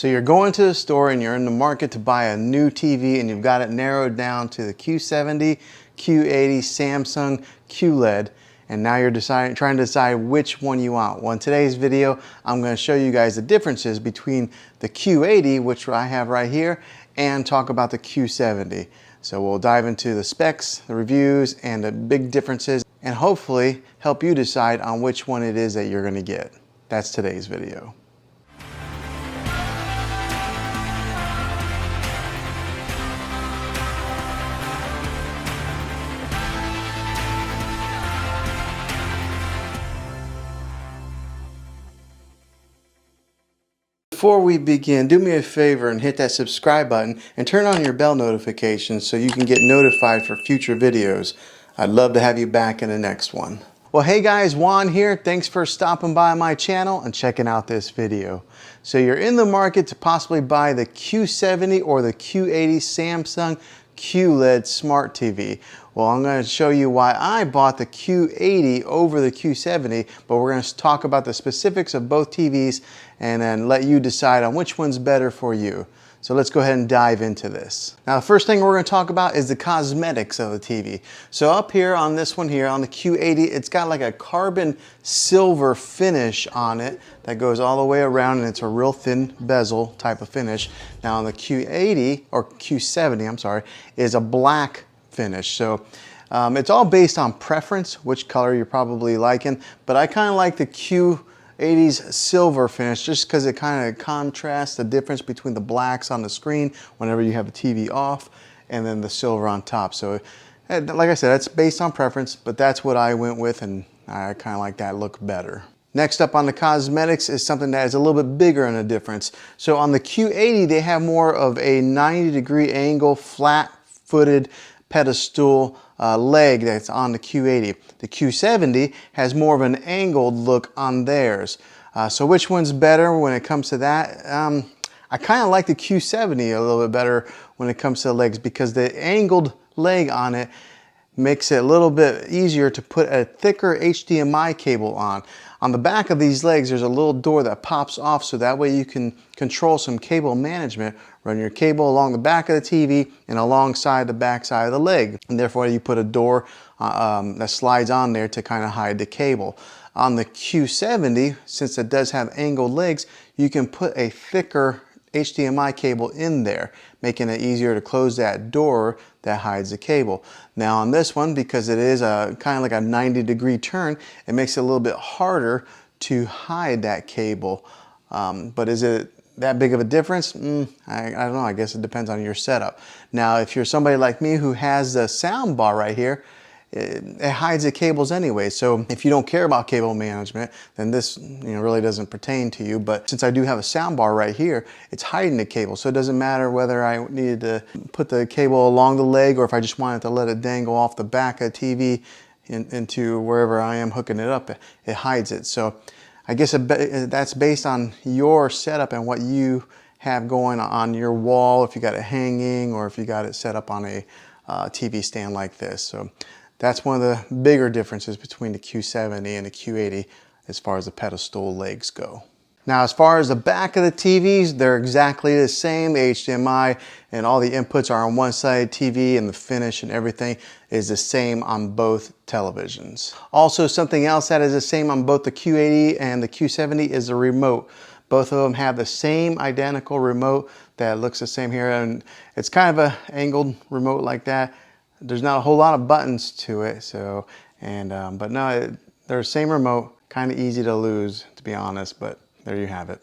So you're going to the store and you're in the market to buy a new TV and you've got it narrowed down to the Q70, Q80, Samsung, QLED, and now you're trying to decide which one you want. Well, in today's video, I'm going to show you guys the differences between the Q80, which I have right here, and talk about the Q70. So we'll dive into the specs, the reviews, and the big differences, and hopefully help you decide on which one it is that you're going to get. That's today's video. Before we begin, do me a favor and hit that subscribe button and turn on your bell notifications so you can get notified for future videos. I'd love to have you back in the next one. Well, hey guys, Juan here. Thanks for stopping by my channel and checking out this video. So you're in the market to possibly buy the Q70 or the Q80 Samsung QLED Smart TV. Well, I'm going to show you why I bought the Q80 over the Q70, but we're going to talk about the specifics of both TVs and then let you decide on which one's better for you. So let's go ahead and dive into this. Now, the first thing we're going to talk about is the cosmetics of the TV. So up here on this one here, on the Q80, it's got like a carbon silver finish on it that goes all the way around, and it's a real thin bezel type of finish. Now on the Q80, or Q70, I'm sorry, is a black finish. So it's all based on preference, which color you're probably liking, but I kind of like the Q80's silver finish just because it kind of contrasts the difference between the blacks on the screen whenever you have the TV off and then the silver on top. So like I said, that's based on preference, but that's what I went with, and I kind of like that look better. Next up on the cosmetics is something that is a little bit bigger in a difference. So on the Q80, they have more of a 90-degree angle, flat-footed pedestal leg that's on the Q80. The Q70 has more of an angled look on theirs. So which one's better when it comes to that? I kind of like the Q70 a little bit better when it comes to the legs, because the angled leg on it makes it a little bit easier to put a thicker HDMI cable on. On the back of these legs, there's a little door that pops off, so that way you can control some cable management, run your cable along the back of the TV and alongside the back side of the leg. And therefore you put a door that slides on there to kind of hide the cable. On the Q70, since it does have angled legs, you can put a thicker HDMI cable in there, making it easier to close that door that hides the cable. Now on this one, because it is a kind of like a 90-degree turn, it makes it a little bit harder to hide that cable. But is it that big of a difference? I don't know. I guess it depends on your setup. Now, if you're somebody like me who has the sound bar right here, it hides the cables anyway. So if you don't care about cable management, then this really doesn't pertain to you. But since I do have a sound bar right here, it's hiding the cable. So it doesn't matter whether I needed to put the cable along the leg or if I just wanted to let it dangle off the back of the TV into wherever I am hooking it up, it hides it. So I guess that's based on your setup and what you have going on your wall, if you got it hanging or if you got it set up on a TV stand like this. So that's one of the bigger differences between the Q70 and the Q80 as far as the pedestal legs go. Now, as far as the back of the TVs, they're exactly the same. The HDMI and all the inputs are on one side TV, and the finish and everything is the same on both televisions. Also, something else that is the same on both the Q80 and the Q70 is the remote. Both of them have the same identical remote that looks the same here, and it's kind of an angled remote like that. There's not a whole lot of buttons to it, so but no, they're the same remote. Kind of easy to lose, to be honest, but there you have it.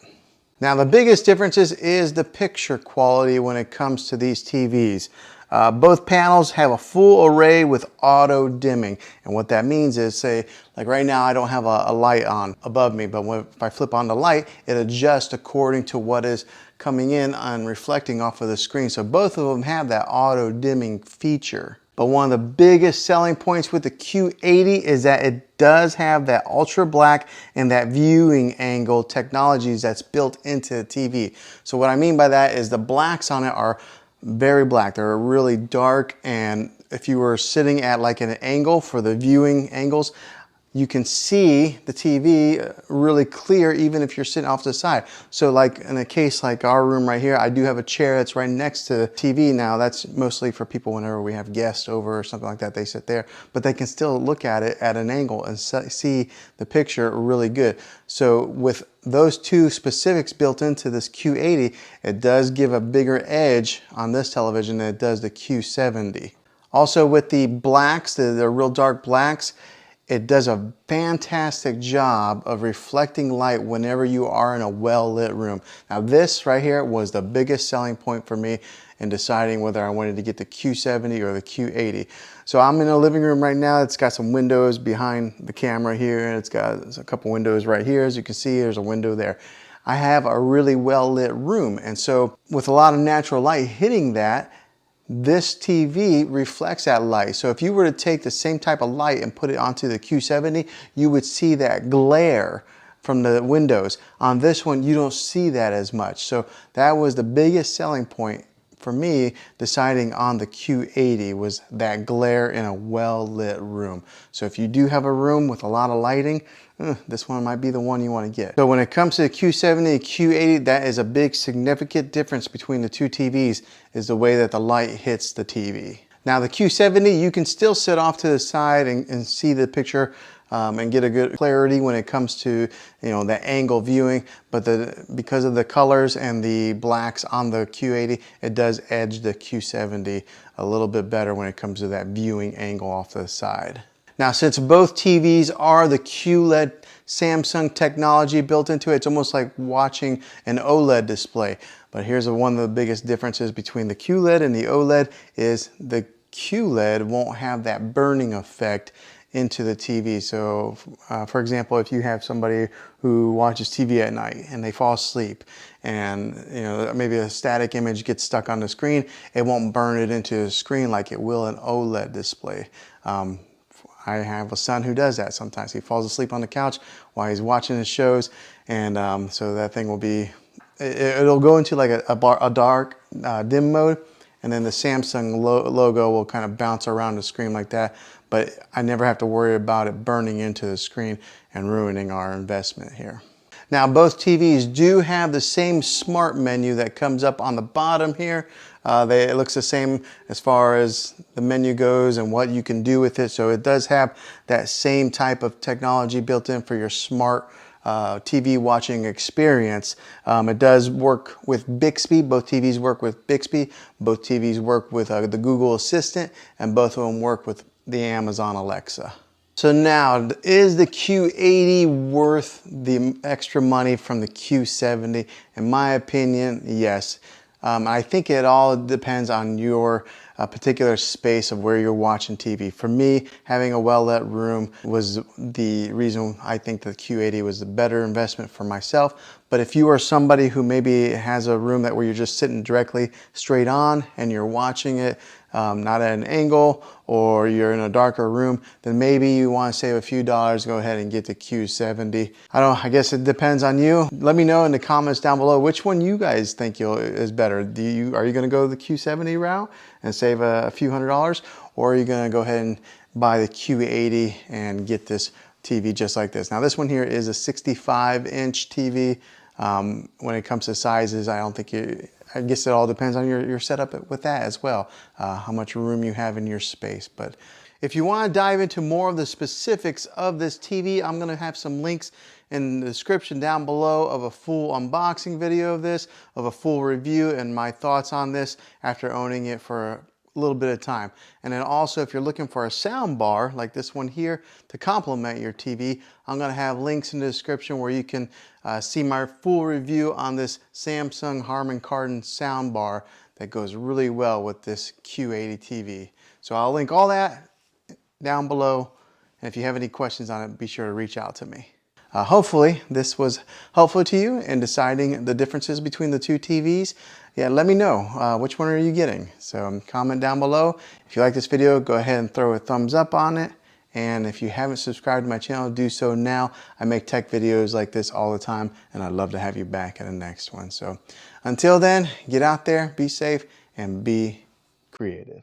Now, the biggest differences is the picture quality when it comes to these TVs. Both panels have a full array with auto dimming, and what that means is, say, like right now I don't have a light on above me, but if I flip on the light, it adjusts according to what is coming in and reflecting off of the screen. So both of them have that auto dimming feature. But one of the biggest selling points with the Q80 is that it does have that ultra black and that viewing angle technologies that's built into the TV. So what I mean by that is the blacks on it are very black. They're really dark, and if you were sitting at like an angle for the viewing angles, you can see the TV really clear even if you're sitting off to the side. So like in a case like our room right here, I do have a chair that's right next to the TV now. That's mostly for people whenever we have guests over or something like that, they sit there, but they can still look at it at an angle and see the picture really good. So with those two specifics built into this Q80, it does give a bigger edge on this television than it does the Q70. Also with the blacks, the real dark blacks, it does a fantastic job of reflecting light whenever you are in a well-lit room. Now this right here was the biggest selling point for me in deciding whether I wanted to get the Q70 or the Q80. So I'm in a living room right now. It's got some windows behind the camera here, and it's got a couple windows right here. As you can see, there's a window there. I have a really well-lit room, and so with a lot of natural light hitting that, this TV reflects that light. So if you were to take the same type of light and put it onto the Q70, you would see that glare from the windows. On this one, you don't see that as much. So that was the biggest selling point for me deciding on the Q80, was that glare in a well-lit room. So if you do have a room with a lot of lighting, this one might be the one you want to get. So when it comes to the Q70 and Q80, that is a big significant difference between the two TVs, is the way that the light hits the TV. Now the Q70, you can still sit off to the side and see the picture and get a good clarity when it comes to, you know, the angle viewing, but because of the colors and the blacks on the Q80, it does edge the Q70 a little bit better when it comes to that viewing angle off to the side. Now, since both TVs are the QLED Samsung technology built into it, it's almost like watching an OLED display. But here's one of the biggest differences between the QLED and the OLED is the QLED won't have that burning effect into the TV. So for example, if you have somebody who watches TV at night and they fall asleep and, you know, maybe a static image gets stuck on the screen, it won't burn it into the screen like it will an OLED display. I have a son who does that sometimes. He falls asleep on the couch while he's watching his shows, and so that thing will be, it'll go into like a dark dim mode, and then the Samsung logo will kind of bounce around the screen like that, but I never have to worry about it burning into the screen and ruining our investment here. Now both TVs do have the same smart menu that comes up on the bottom here. It looks the same as far as the menu goes and what you can do with it. So it does have that same type of technology built in for your smart TV watching experience. It does work with Bixby. Both TVs work with Bixby. Both TVs work with the Google Assistant, and both of them work with the Amazon Alexa. So now, is the Q80 worth the extra money from the Q70? In my opinion, yes. I think it all depends on your particular space of where you're watching TV. For me, having a well-lit room was the reason I think the Q80 was the better investment for myself. But if you are somebody who maybe has a room where you're just sitting directly straight on and you're watching it not at an angle, or you're in a darker room, then maybe you want to save a few dollars, go ahead and get the Q70. I guess it depends on you. Let me know in the comments down below which one you guys think is better. Are you going to go the Q70 route and save a few $100s, or are you going to go ahead and buy the Q80 and get this TV just like this? Now this one here is a 65-inch TV. When it comes to sizes, I guess it all depends on your setup with that as well, how much room you have in your space. But if you want to dive into more of the specifics of this TV, I'm going to have some links in the description down below of a full unboxing video of this, of a full review and my thoughts on this after owning it for a little bit of time. And then also, if you're looking for a sound bar like this one here to complement your TV, I'm going to have links in the description where you can see my full review on this Samsung Harman Kardon sound bar that goes really well with this Q80 TV. So I'll link all that down below, and if you have any questions on it, be sure to reach out to me. Hopefully this was helpful to you in deciding the differences between the two TVs. Yeah, let me know which one are you getting. So comment down below. If you like this video, go ahead and throw a thumbs up on it. And if you haven't subscribed to my channel, do so now. I make tech videos like this all the time, and I'd love to have you back in the next one. So until then, get out there, be safe, and be creative.